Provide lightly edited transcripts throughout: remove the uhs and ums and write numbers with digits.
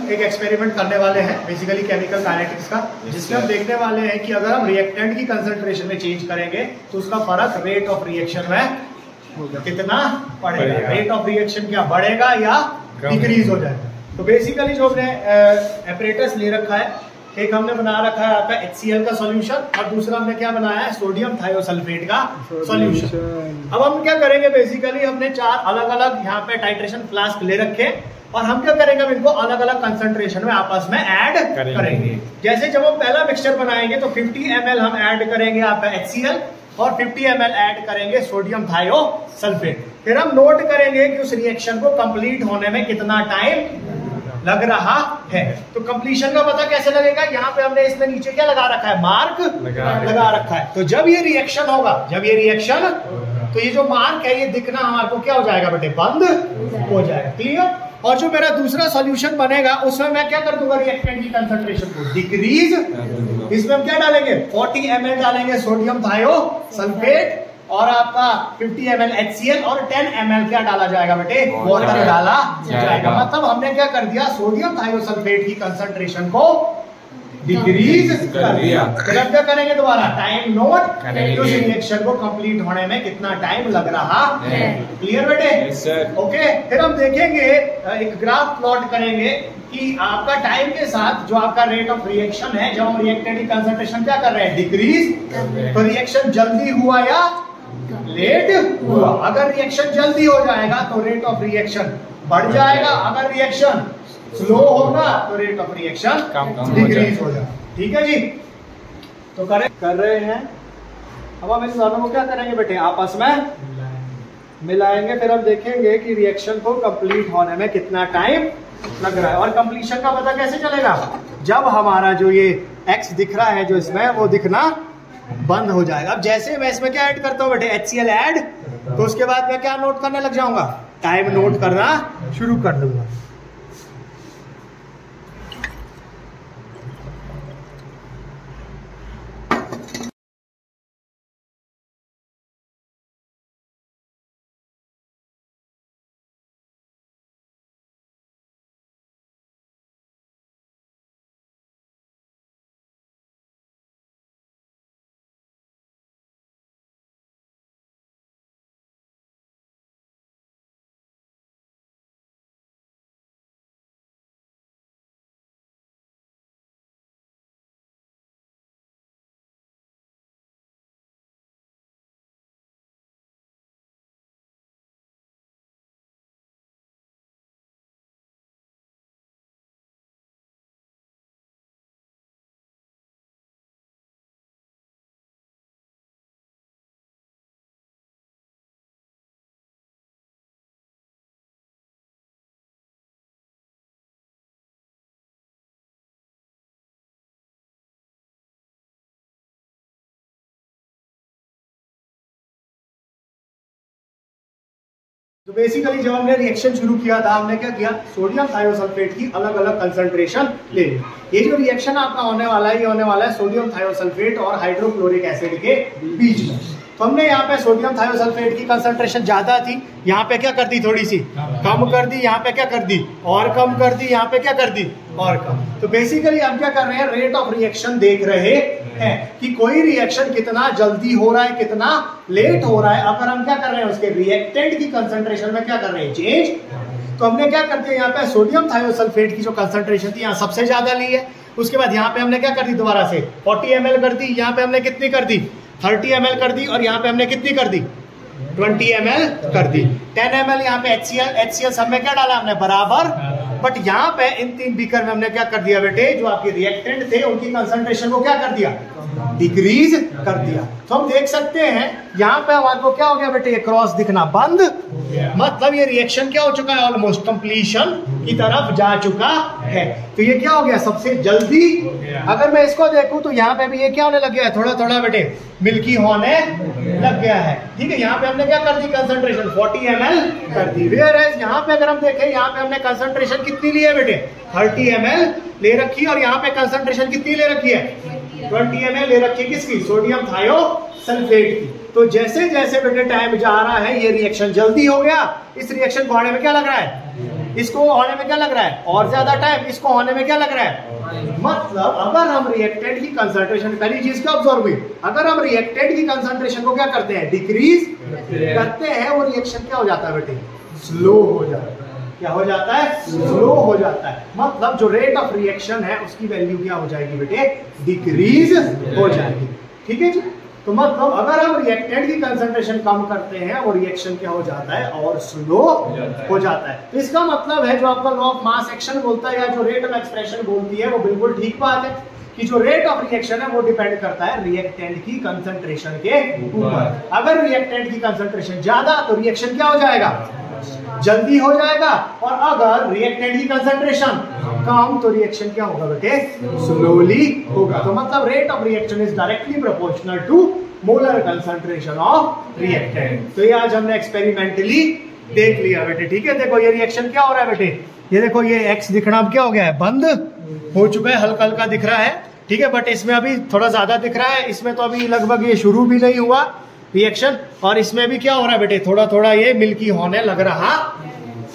एक एक्सपेरिमेंट करने वाले हैं बेसिकली केमिकल काइनेटिक्स का, जिसमें हम देखने वाले हैं कि अगर हम रिएक्टेंट की कंसंट्रेशन में चेंज करेंगे तो उसका फर्क रेट ऑफ रिएक्शन में कितना पड़ेगा। रेट ऑफ रिएक्शन क्या बढ़ेगा या डिक्रीज हो जाएगा। तो बेसिकली जो हमने एपरेटस ले रखा है, एक हमने बना रखा है आपका HCl का सॉल्यूशन और दूसरा हमने क्या बनाया है सोडियम थायोसल्फेट का सॉल्यूशन। अब हम क्या करेंगे, बेसिकली हमने 4 अलग अलग यहाँ पे टाइट्रेशन फ्लास्क ले रखे और हम क्या करेंगे, हम इनको अलग अलग कंसंट्रेशन में आपस में ऐड करेंगे। जैसे जब हम पहला मिक्सचर बनाएंगे तो 50 ml हम ऐड करेंगे आपका HCl और 50 ml ऐड करेंगे सोडियम थायोसल्फेट। फिर हम नोट करेंगे कि उस रिएक्शन को कंप्लीट होने में कितना टाइम लग रहा है। तो कंप्लीशन का पता कैसे लगेगा, यहाँ पे हमने इसमें नीचे क्या लगा रखा है, मार्क लगा रखा है। तो जब ये रिएक्शन होगा, जब ये रिएक्शन, तो ये जो मार्क है ये दिखना हमारे को क्या हो जाएगा बेटे, बंद हो जाएगा। क्लियर। और जो मेरा दूसरा सॉल्यूशन बनेगा उसमें मैं क्या कर दूंगा, रिएक्टेंट की कंसंट्रेशन को डिक्रीज। इसमें हम क्या डालेंगे, 40 ml डालेंगे सोडियम थायोसल्फेट और आपका 50 ml HCl और 10 ml क्या डाला जाएगा बेटे, वाटर डाला जाएगा। मतलब हमने क्या कर दिया, सोडियम थायोसल्फेट की कंसंट्रेशन को डिक्रीज कर दिया। फिर अब क्या करेंगे, दोबारा टाइम नोट करेंगे उस रिएक्शन को कंप्लीट होने में कितना टाइम लग रहा है। क्लियर बेटे, ओके। फिर हम देखेंगे, एक ग्राफ प्लॉट करेंगे कि आपका टाइम के साथ जो आपका रेट ऑफ रिएक्शन है, जब हम रिएक्टेंट की कंसंट्रेशन क्या कर रहे हैं, डिक्रीज, तो रिएक्शन जल्दी हुआ या लेट हुआ। अगर रिएक्शन जल्दी हो जाएगा तो रेट ऑफ रिएक्शन बढ़ जाएगा, अगर रिएक्शन स्लो होगा तो रेट ऑफ रिएक्शन डिक्रीज हो जाएगा। ठीक है जी। तो कर रहे हैं। अब हम इन दोनों को क्या करेंगे बेटे, आपस में मिलाएंगे। फिर हम देखेंगे कि रिएक्शन को कंप्लीट होने में कितना टाइम लग रहा है। और कंप्लीशन का पता कैसे चलेगा, जब हमारा जो ये X दिख रहा है जो इसमें, वो दिखना बंद हो जाएगा। अब जैसे मैं इसमें क्या ऐड करता हूँ बेटे, HCl ऐड, तो उसके बाद मैं क्या नोट करने लग जाऊंगा, टाइम नोट करना शुरू कर दूंगा। तो बेसिकली जब हमने रिएक्शन शुरू किया था, हमने क्या किया, सोडियम थायोसल्फेट की अलग अलग कंसंट्रेशन ले ली। ये जो रिएक्शन आपका होने वाला है, ये होने वाला है सोडियम थायोसल्फेट और हाइड्रोक्लोरिक एसिड के बीच में। तो हमने यहाँ पे सोडियम थायोसल्फेट की कंसंट्रेशन ज्यादा थी, यहाँ पे क्या कर दी, थोड़ी सी कम कर दी, यहाँ पे क्या कर दी और कम कर दी, यहाँ पे क्या कर दी और कम। तो बेसिकली हम क्या कर रहे हैं, रेट ऑफ रिएक्शन देख रहे हैं कि कोई रिएक्शन कितना जल्दी हो रहा है, कितना लेट हो रहा है। अगर हम क्या कर रहे हैं, उसके रिएक्टेंट की कंसंट्रेशन में क्या कर रहे हैं, चेंज। तो हमने क्या करते हैं, यहाँ पे सोडियम थायोसल्फेट की जो कंसंट्रेशन थी यहाँ सबसे ज्यादा ली है। उसके बाद यहाँ पे हमने क्या कर दी, दोबारा से 40 ml कर दी, यहाँ पे हमने कितनी कर दी, 30 ml कर दी, और यहाँ पे हमने कितनी कर दी, 20 ml कर दी। 10 ml यहाँ पे HCl सब में क्या डाला हमने, बराबर। बट यहाँ पे इन 3 बीकर में हमने क्या कर दिया बेटे, जो आपके रिएक्टेंट थे उनकी कंसंट्रेशन को क्या कर दिया, डिक्रीज कर दिया। तो हम देख सकते हैं यहाँ पे हमारे को क्या हो गया बेटे, ये क्रॉस दिखना बंद, मतलब ये रिएक्शन क्या हो चुका है, ऑलमोस्ट कंप्लीशन की तरफ जा चुका है। तो ये क्या हो गया, सबसे जल्दी। अगर मैं इसको देखूं तो यहाँ पे भी ये क्या होने लग गया है, थोड़ा थोड़ा बेटे मिल्की होने लग गया है। ठीक है, यहाँ पे हमने क्या कर दी, कंसंट्रेशन 40 ml कर दी। वेयरएज यहाँ पे अगर हम देखें, यहाँ पे हमने कंसंट्रेशन कितनी ली है बेटे, 30 ml ले रखी है, और यहाँ पे कंसंट्रेशन कितनी ले रखी है, 20 ml ले रखी है, किसकी, सोडियम थायोसल्फेट की। तो जैसे जैसे बेटे टाइम जा रहा है, ये रिएक्शन जल्दी हो गया, इस रिएक्शन को आने में क्या लग रहा है, इसको होने में क्या लग रहा है और ज्यादा टाइम, इसको होने में क्या लग रहा है। मतलब अगर हम रिएक्टेंट की कंसंट्रेशन, पहली चीज क्या ऑब्जर्व हुई, अगर हम रिएक्टेंट की कंसंट्रेशन को क्या करते हैं, डिक्रीज करते हैं, वो रिएक्शन क्या हो जाता है बेटे, स्लो हो जाता है। क्या हो जाता है, स्लो हो जाता है। मतलब जो रेट ऑफ रिएक्शन है उसकी वैल्यू क्या हो जाएगी बेटे, डिक्रीज हो जाएगी। ठीक है जी। तो मतलब अगर हम रिएक्टेंट की कंसंट्रेशन कम करते हैं वो रिएक्शन क्या हो जाता है और स्लो हो जाता है। तो इसका मतलब है जो आपका लॉ ऑफ मास एक्शन बोलता है या जो रेट ऑफ एक्सप्रेशन बोलती है वो बिल्कुल ठीक बात है कि जो रेट ऑफ रिएक्शन है वो डिपेंड करता है रिएक्टेंट की कंसंट्रेशन के ऊपर। अगर रिएक्टेंट की कंसंट्रेशन ज्यादा तो रिएक्शन क्या हो जाएगा, जल्दी हो जाएगा, और अगर रिएक्टेंट की कंसंट्रेशन कम तो रिएक्शन क्या होगा बेटे, स्लोली होगा। तो मतलब rate of reaction is directly proportional to molar concentration of reactant. तो ये आज हमने एक्सपेरिमेंटली देख लिया बेटे। ठीक है, देखो ये रिएक्शन क्या हो रहा है बेटे, ये देखो ये एक्स दिखना अब क्या हो गया है, बंद हो चुका है, हल्का हल्का दिख रहा है। ठीक है, बट इसमें अभी थोड़ा ज्यादा दिख रहा है, इसमें तो अभी लगभग ये शुरू भी नहीं हुआ रिएक्शन, और इसमें भी क्या हो रहा है बेटे, थोड़ा थोड़ा ये मिल्की होने लग रहा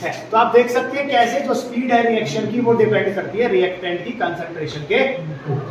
है। तो आप देख सकते हैं कैसे जो स्पीड है रिएक्शन की वो डिपेंड करती है रिएक्टेंट की कंसंट्रेशन के ऊपर।